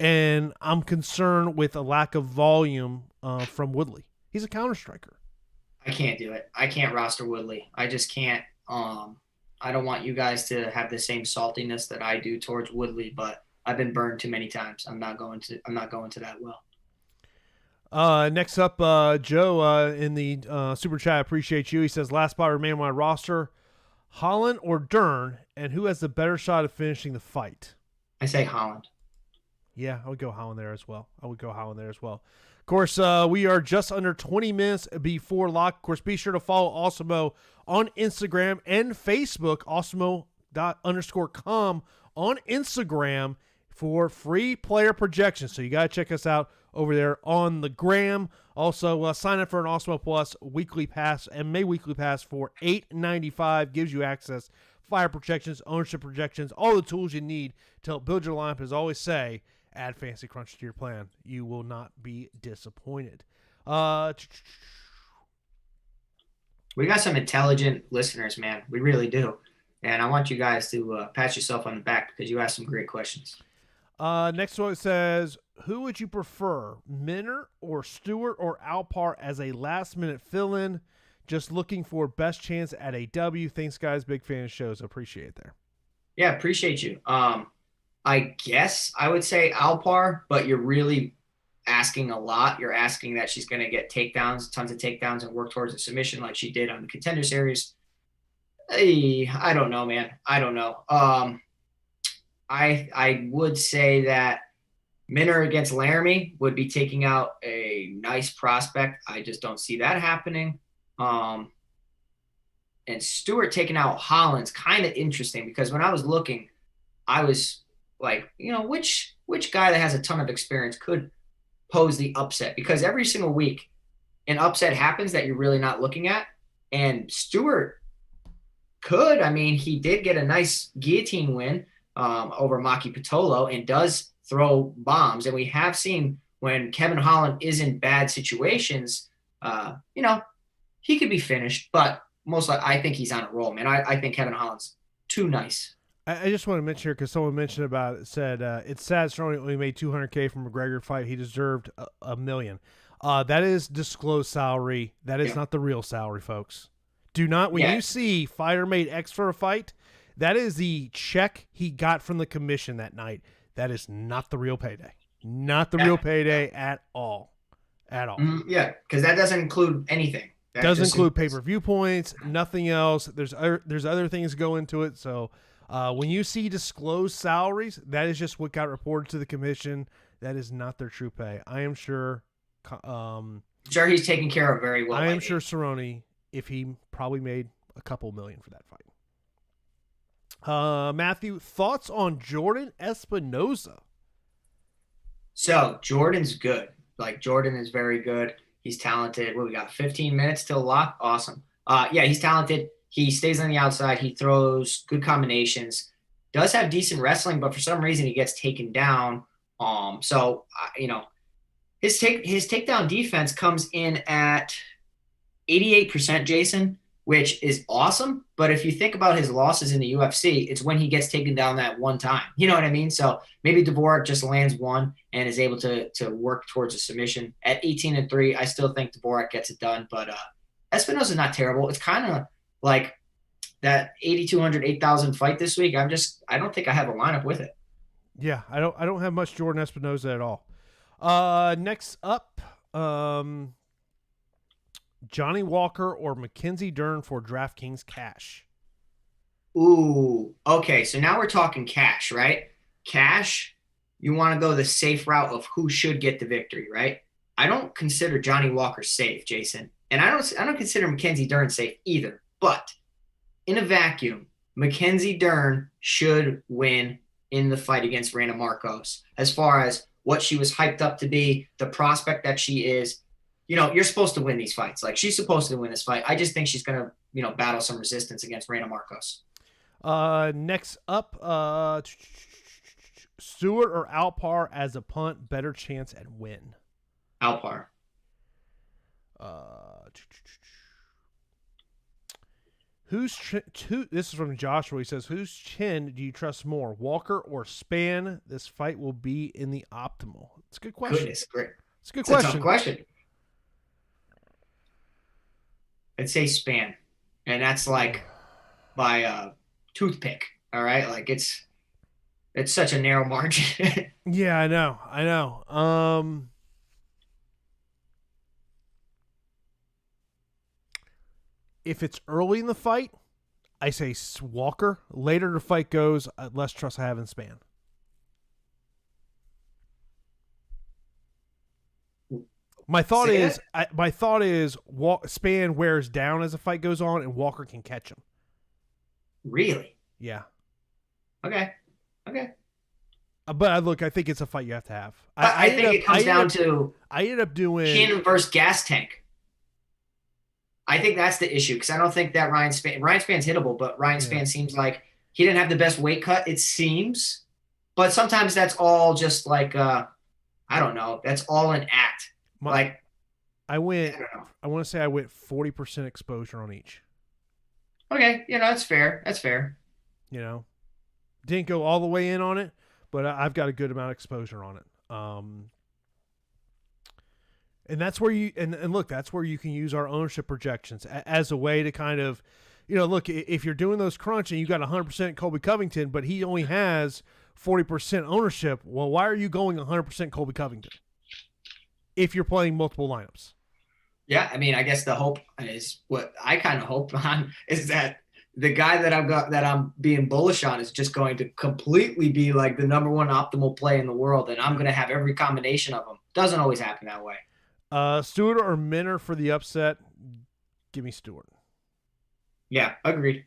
and I'm concerned with a lack of volume from Woodley. He's a counter striker. I can't do it. I can't roster Woodley. I just can't. I don't want you guys to have the same saltiness that I do towards Woodley, but I've been burned too many times. I'm not going to that well. Next up, Joe in the super chat, appreciate you. He says, last spot remain on my roster, Holland or Dern, and who has the better shot of finishing the fight? I say Holland. Yeah, I would go Holland there as well. Of course, we are just under 20 minutes before lock. Of course, be sure to follow Awesemo on Instagram and Facebook, awesemo._com on Instagram for free player projections. So you got to check us out over there on the gram. Also, sign up for an Awesemo Plus weekly pass and May weekly pass for $8.95. Gives you access, fire projections, ownership projections, all the tools you need to help build your lineup. As I always say, add Fantasy Crunch to your plan. You will not be disappointed. We got some intelligent listeners, man. We really do. And I want you guys to pat yourself on the back because you asked some great questions. Next one says, who would you prefer, Mender or Stewart or Alpar as a last-minute fill-in? Just looking for best chance at a W. Thanks, guys. Big fan of shows. Appreciate it there. Yeah, appreciate you. I guess I would say Alpar, but you're really asking a lot. You're asking that she's going to get takedowns, tons of takedowns, and work towards a submission like she did on the Contender Series. Hey, I don't know, man. I don't know. I would say that Mender against Laramie would be taking out a nice prospect. I just don't see that happening. And Stewart taking out Holland's kind of interesting because when I was looking, I was like, which guy that has a ton of experience could pose the upset? Because every single week an upset happens that you're really not looking at. And Stewart could. I mean, he did get a nice guillotine win over Maki Pitolo and does throw bombs. And we have seen when Kevin Holland is in bad situations, he could be finished. But most likely, I think he's on a roll, man. I think Kevin Holland's too nice. I just want to mention here because someone mentioned about it, said it's sad Cerrone only made $200K from McGregor fight. He deserved $1 million. That is disclosed salary. That is not the real salary, folks. Do not, when you see fighter made X for a fight, that is the check he got from the commission that night. That is not the real payday. Not the real payday at all. At all. Yeah, because that doesn't include anything. That doesn't include pay-per-view points, nothing else. There's other things go into it. So when you see disclosed salaries, that is just what got reported to the commission. That is not their true pay. I am sure. Sure, he's taken care of very well. I am sure Cerrone, if he probably made a couple million for that fight. Matthew, thoughts on Jordan Espinoza? So Jordan's good. Like, Jordan is very good. He's talented. We got 15 minutes till lock. Awesome. He's talented. He stays on the outside. He throws good combinations. Does have decent wrestling, but for some reason he gets taken down. His takedown defense comes in at 88%, Jason, which is awesome. But if you think about his losses in the UFC, it's when he gets taken down that one time. You know what I mean? So maybe Dvorak just lands one and is able to work towards a submission. At 18-3, I still think Dvorak gets it done. But Espinoza is not terrible. It's kind of like that 8,200, 8,000 fight this week. I don't think I have a lineup with it. Yeah, I don't have much Jordan Espinoza at all. Next up, Johnny Walker or Mackenzie Dern for DraftKings cash. Ooh, okay. So now we're talking cash, right? Cash, you want to go the safe route of who should get the victory, right? I don't consider Johnny Walker safe, Jason, and I don't consider Mackenzie Dern safe either. But in a vacuum, Mackenzie Dern should win in the fight against Randa Marcos. As far as what she was hyped up to be, the prospect that she is. You're supposed to win these fights. Like, she's supposed to win this fight. I just think she's going to, battle some resistance against Randa Marcos. Next up, Stewart or Alpar as a punt, better chance at win. Alpar. Uh, this is from Joshua. He says, whose chin do you trust more, Walker or Spann? This fight will be in the optimal. It's a good question. Goodness, great. It's a good It's question. a tough question. I'd say Spann, and that's like by toothpick. All right, like it's such a narrow margin. Yeah, I know. If it's early in the fight, I say Walker. Later the fight goes, less trust I have in Spann. My thought is Spann wears down as the fight goes on, and Walker can catch him. Really? Yeah. Okay. But look, I think it's a fight you have to have. I think it comes down to I ended up doing chin versus gas tank. I think that's the issue because I don't think that Ryan Spann's hittable, but Ryan Spann seems like he didn't have the best weight cut. It seems, but sometimes that's all just like I don't know. That's all an act. I want to say I went 40% exposure on each. Okay, that's fair. Didn't go all the way in on it, but I've got a good amount of exposure on it. And that's where you and look, that's where you can use our ownership projections as a way to kind of, look, if you're doing those crunch and you got 100% Colby Covington, but he only has 40% ownership, well, why are you going 100% Colby Covington if you're playing multiple lineups? Yeah, I mean, I guess the hope is what I kind of hope on is that the guy that I'm being bullish on is just going to completely be like the number one optimal play in the world, and I'm going to have every combination of them. Doesn't always happen that way. Stewart or Mender for the upset? Give me Stewart. Yeah, agreed.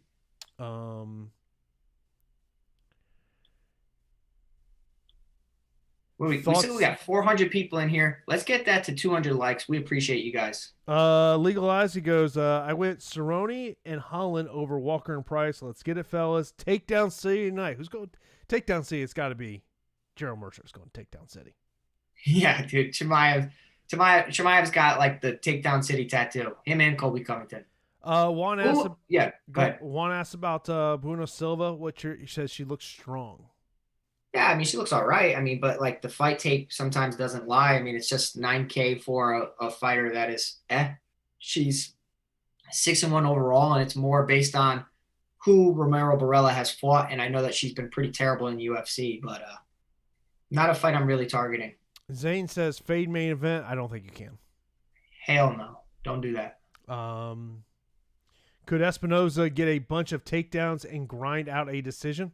We got 400 people in here. Let's get that to 200 likes. We appreciate you guys. Legalize, he goes, I went Cerrone and Holland over Walker and Price. Let's get it, fellas. Takedown City tonight. Who's going Takedown City? It's got to be Gerald Mercer's going Takedown City. Yeah, dude. Chimaev's got like the Takedown City tattoo. Him and Colby Covington. Juan asked, go ahead. Juan asked about Bruno Silva. He says she looks strong. Yeah, I mean, she looks all right. I mean, but like the fight tape sometimes doesn't lie. I mean, it's just $9K for a fighter that is, she's 6-1 overall, and it's more based on who Romero Barella has fought. And I know that she's been pretty terrible in the UFC, but not a fight I'm really targeting. Zane says fade main event. I don't think you can. Hell no. Don't do that. Could Espinoza get a bunch of takedowns and grind out a decision?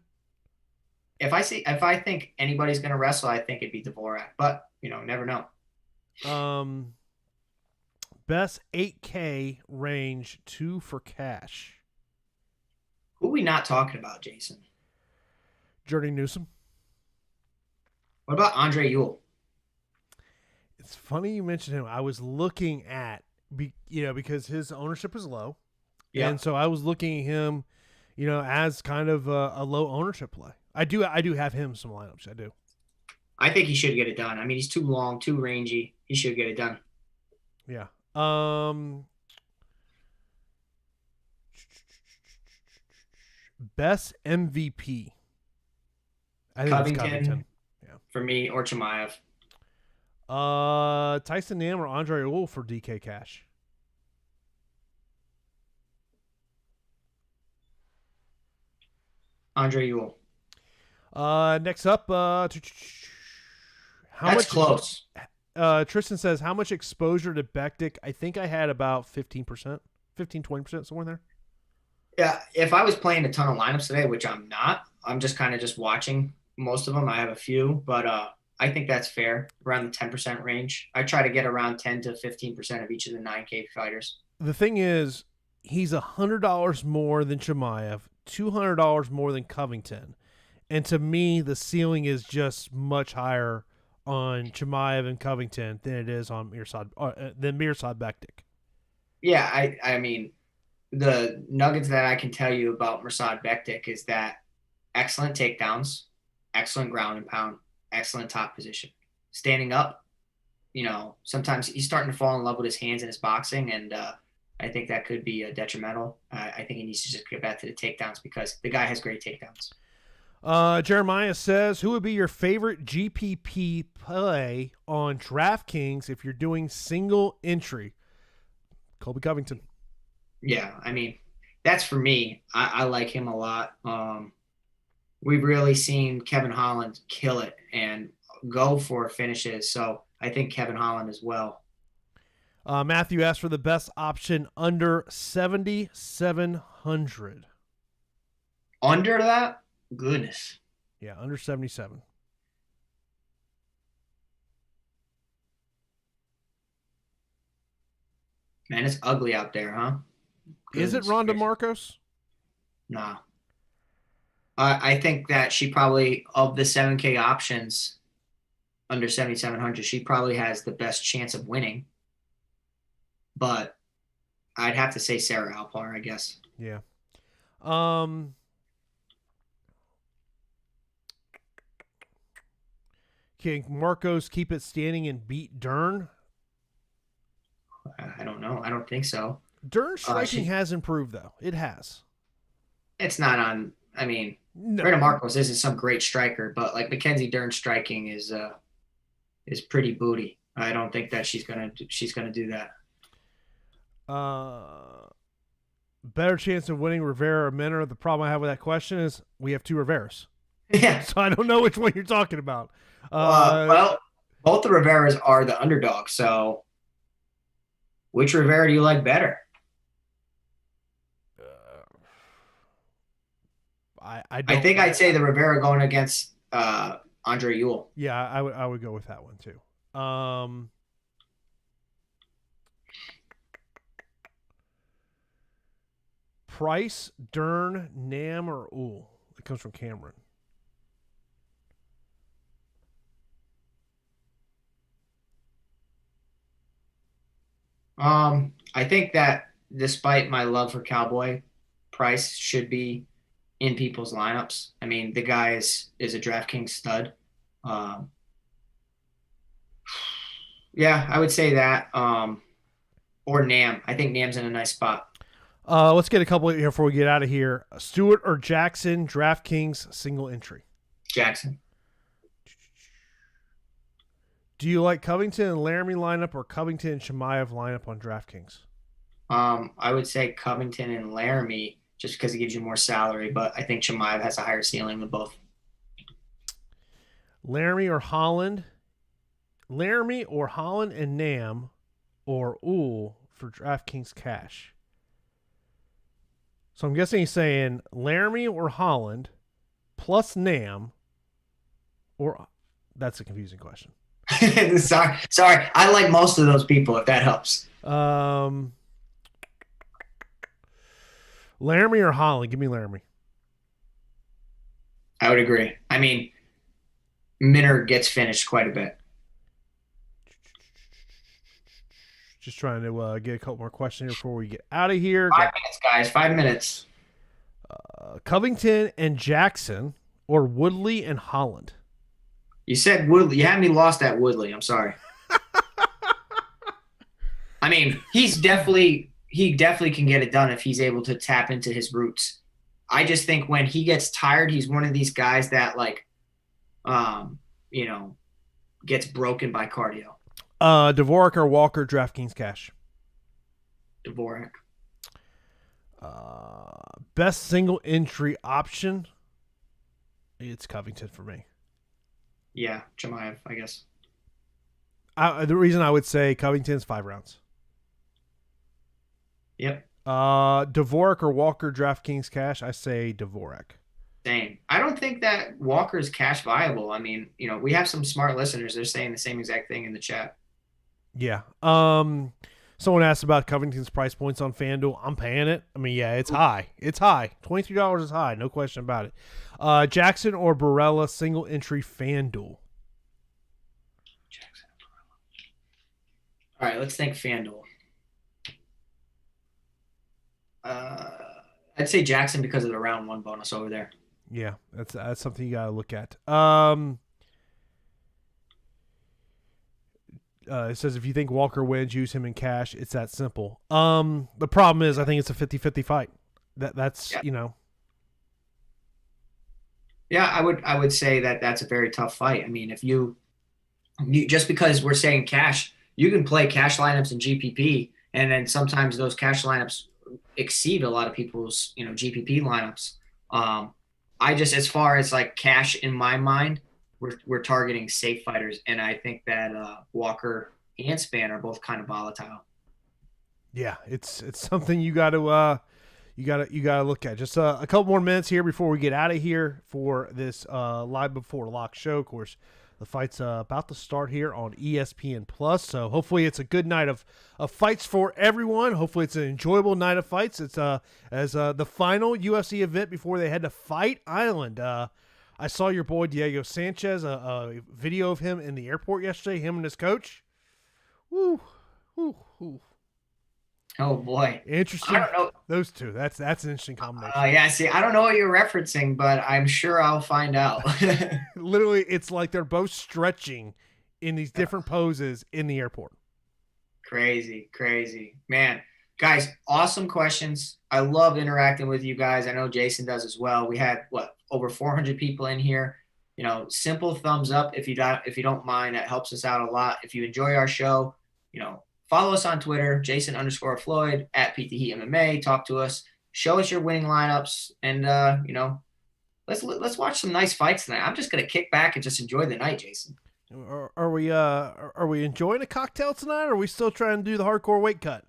If I think anybody's going to wrestle, I think it'd be Dvorak, but never know. Best 8K range 2 for cash. Who are we not talking about, Jason? Jordy Newsom. What about Andre Ewell? It's funny you mentioned him. I was looking at, because his ownership is low. Yeah. And so I was looking at him, as kind of a low ownership play. I do have him some lineups. I do. I think he should get it done. I mean, he's too long, too rangy. He should get it done. Yeah. Best MVP. I think it's Covington. Yeah. For me, or Chimaev. Tyson Nam or Andre Ewell for DK Cash. Andre Ewell. Next up, That's close. Tristan says, how much exposure to Bektic? I think I had about 15%, 20%, somewhere in there. Yeah, if I was playing a ton of lineups today, which I'm not, I'm just kind of just watching most of them. I have a few, but I think that's fair, around the 10% range. I try to get around 10 to 15% of each of the 9K fighters. The thing is, he's $100 more than Chimaev, $200 more than Covington. And to me, the ceiling is just much higher on Chimaev and Covington than it is on Mirsad Bektic. Yeah, I mean, the nuggets that I can tell you about Mirsad Bektic is that excellent takedowns, excellent ground and pound, excellent top position. Standing up, sometimes he's starting to fall in love with his hands and his boxing, and I think that could be detrimental. I think he needs to just get back to the takedowns because the guy has great takedowns. Jeremiah says, who would be your favorite GPP play on DraftKings if you're doing single entry? Colby Covington. Yeah, I mean, that's for me. I like him a lot. We've really seen Kevin Holland kill it and go for finishes. So I think Kevin Holland as well. Matthew asked for the best option under 7,700. Under that? Goodness. Yeah, under 77. Man, it's ugly out there, huh? Is it Rhonda Marcos? Nah. I think that she probably, of the 7K options under 7,700, she probably has the best chance of winning. But I'd have to say Sarah Alpar, I guess. Yeah. Can Marcos keep it standing and beat Dern? I don't know. I don't think so. Dern's striking has improved, though. It has. It's not on. I mean, no. Brandon Marcos isn't some great striker, but like Mackenzie Dern's striking is pretty booty. I don't think that she's gonna do that. Better chance of winning Rivera or Mender. The problem I have with that question is we have two Riveras. Yeah. So I don't know which one you're talking about. Well, both the Riveras are the underdog. So which Rivera do you like better? I think I'd say the Rivera going against Andre Ewell. Yeah, I would go with that one too. Price, Dern, Nam, or Ewell? It comes from Cameron. I think that despite my love for Cowboy, Price should be in people's lineups. I mean, the guy is a DraftKings stud. Yeah, I would say that. Or Nam. I think Nam's in a nice spot. Let's get a couple here before we get out of here. Stewart or Jackson, DraftKings single entry. Jackson. Do you like Covington and Laramie lineup or Covington and Chimaev lineup on DraftKings? I would say Covington and Laramie just because it gives you more salary, but I think Chimaev has a higher ceiling than both. Laramie or Holland? Laramie or Holland and Nam or Ewell for DraftKings cash? So I'm guessing he's saying Laramie or Holland plus Nam or that's a confusing question. Sorry. I like most of those people, if that helps. Laramie or Holland? Give me Laramie. I would agree. I mean, Mender gets finished quite a bit. Just trying to get a couple more questions here before we get out of here. 5 minutes, guys. 5 minutes. Covington and Jackson or Woodley and Holland? You said Woodley. You had me lost at Woodley. I'm sorry. I mean, he definitely can get it done if he's able to tap into his roots. I just think when he gets tired, he's one of these guys that gets broken by cardio. Dvorak or Walker, DraftKings cash? Dvorak. Best single entry option? It's Covington for me. Yeah, Chimaev, I guess. The reason I would say Covington's 5 rounds. Yep. Dvorak or Walker, DraftKings cash? I say Dvorak. Same. I don't think that Walker's cash viable. I mean, we have some smart listeners. They're saying the same exact thing in the chat. Yeah. Someone asked about Covington's price points on FanDuel. I'm paying it. I mean, yeah, it's high. It's high. $23 is high. No question about it. Jackson or Barella, single entry FanDuel? Jackson or Barella. All right, let's think FanDuel. I'd say Jackson because of the round 1 bonus over there. Yeah, that's something you got to look at. It says if you think Walker wins, use him in cash. It's that simple. The problem is I think it's a 50-50 fight. That's Yeah. you know. Yeah, I would say that that's a very tough fight. I mean, if you just because we're saying cash, you can play cash lineups in GPP, and then sometimes those cash lineups exceed a lot of people's GPP lineups. I just, as far as like cash in my mind, we're targeting safe fighters, and I think that Walker and Spann are both kind of volatile. Yeah, it's something you got to look at. Just a couple more minutes here before we get out of here for this live before lock show. Of course, the fight's about to start here on ESPN Plus. So hopefully it's a good night of fights for everyone. Hopefully it's an enjoyable night of fights. It's as the final UFC event before they head to Fight Island. I saw your boy Diego Sanchez, a video of him in the airport yesterday, him and his coach. Woo, woo, woo. Oh boy, Interesting. I don't know. Those two. That's an interesting combination. Yeah, see, I don't know what you're referencing, but I'm sure I'll find out. Literally, it's like they're both stretching in these different poses in the airport. Crazy, man. Guys, awesome questions. I love interacting with you guys. I know Jason does as well. We had over 400 people in here. Simple thumbs up if you don't mind. That helps us out a lot. If you enjoy our show, follow us on Twitter, Jason_Floyd at PTE MMA. Talk to us. Show us your winning lineups, and let's watch some nice fights tonight. I'm just gonna kick back and just enjoy the night, Jason. Are we enjoying a cocktail tonight, or are we still trying to do the hardcore weight cut?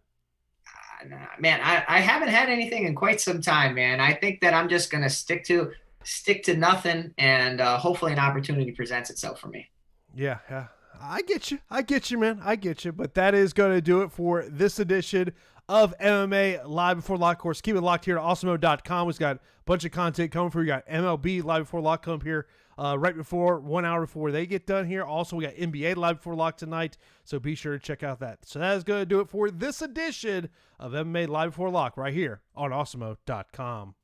Nah, man, I haven't had anything in quite some time, man. I think that I'm just gonna stick to nothing, and hopefully an opportunity presents itself for me. Yeah. I get you, man. I get you. But that is going to do it for this edition of MMA Live Before Lock. Of course, keep it locked here at Awesemo.com. We've got a bunch of content coming for you. We got MLB Live Before Lock come here right before 1 hour before they get done here. Also, we got NBA Live Before Lock tonight, so be sure to check out that. So that is going to do it for this edition of MMA Live Before Lock right here on Awesemo.com.